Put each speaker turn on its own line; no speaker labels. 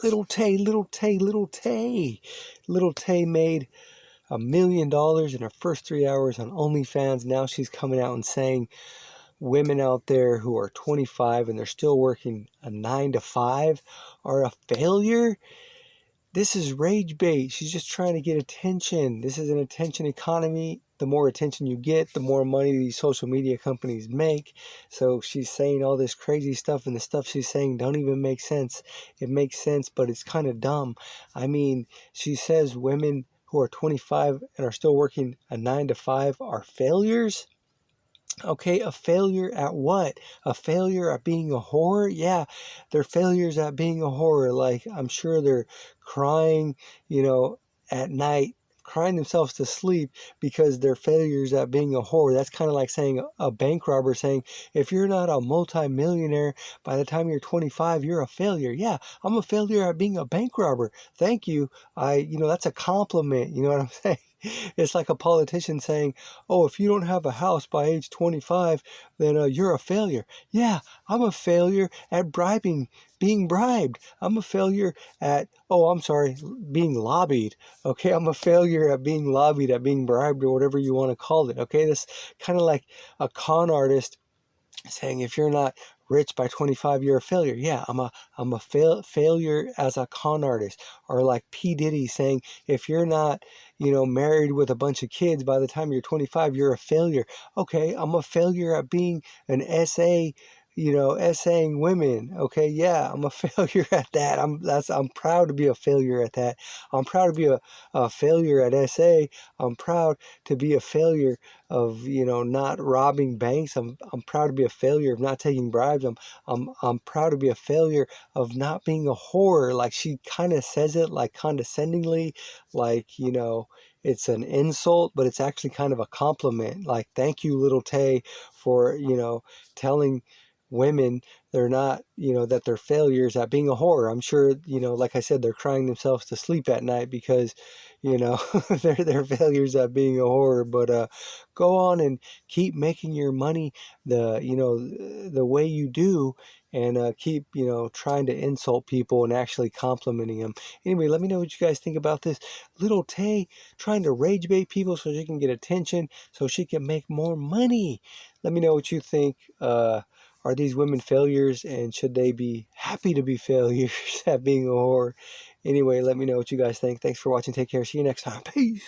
Little Tay made $1 million in her first 3 hours on OnlyFans. Now she's coming out and saying women out there who are 25 and they're still working a 9 to 5 are a failure. This is rage bait. She's just trying to get attention. This is an attention economy. The more attention you get, the more money these social media companies make. So she's saying all this crazy stuff, and the stuff she's saying don't even make sense. It makes sense, but it's kind of dumb. I mean, she says women who are 25 and are still working a 9 to 5 are failures. Okay, a failure at what? A failure at being a whore? Yeah, they're failures at being a whore. Like, I'm sure they're crying, at night, crying themselves to sleep because they're failures at being a whore. That's kind of like saying a bank robber saying, if you're not a multimillionaire by the time you're 25, you're a failure. Yeah, I'm a failure at being a bank robber. Thank you. That's a compliment. You know what I'm saying? It's like a politician saying, oh, if you don't have a house by age 25, then you're a failure. Yeah, I'm a failure at being bribed. I'm a failure at, being lobbied. Okay, I'm a failure at being lobbied, at being bribed, or whatever you want to call it. Okay, this kind of like a con artist saying if you're not rich by 25 you're a failure. Yeah, I'm a failure as a con artist. Or like P Diddy saying if you're not married with a bunch of kids by the time you're 25 you're a failure. Okay, I'm a failure at being an essay, essaying women. Okay, yeah, I'm a failure at that. I'm proud to be a failure at that. I'm proud to be a failure at essay. I'm proud to be a failure of not robbing banks. I'm proud to be a failure of not taking bribes. I'm proud to be a failure of not being a whore. Like, she kind of says it like condescendingly, like it's an insult, but it's actually kind of a compliment. Like, thank you, Little Tay, for telling women they're not, that they're failures at being a whore. I'm sure, like I said, they're crying themselves to sleep at night because they're failures at being a whore. But go on and keep making your money the way you do, and keep trying to insult people and actually complimenting them. Anyway, let me know what you guys think about this. Little Tay trying to rage bait people so she can get attention, so she can make more money. Let me know what you think. Are these women failures, and should they be happy to be failures at being a whore? Anyway, let me know what you guys think. Thanks for watching. Take care. See you next time. Peace.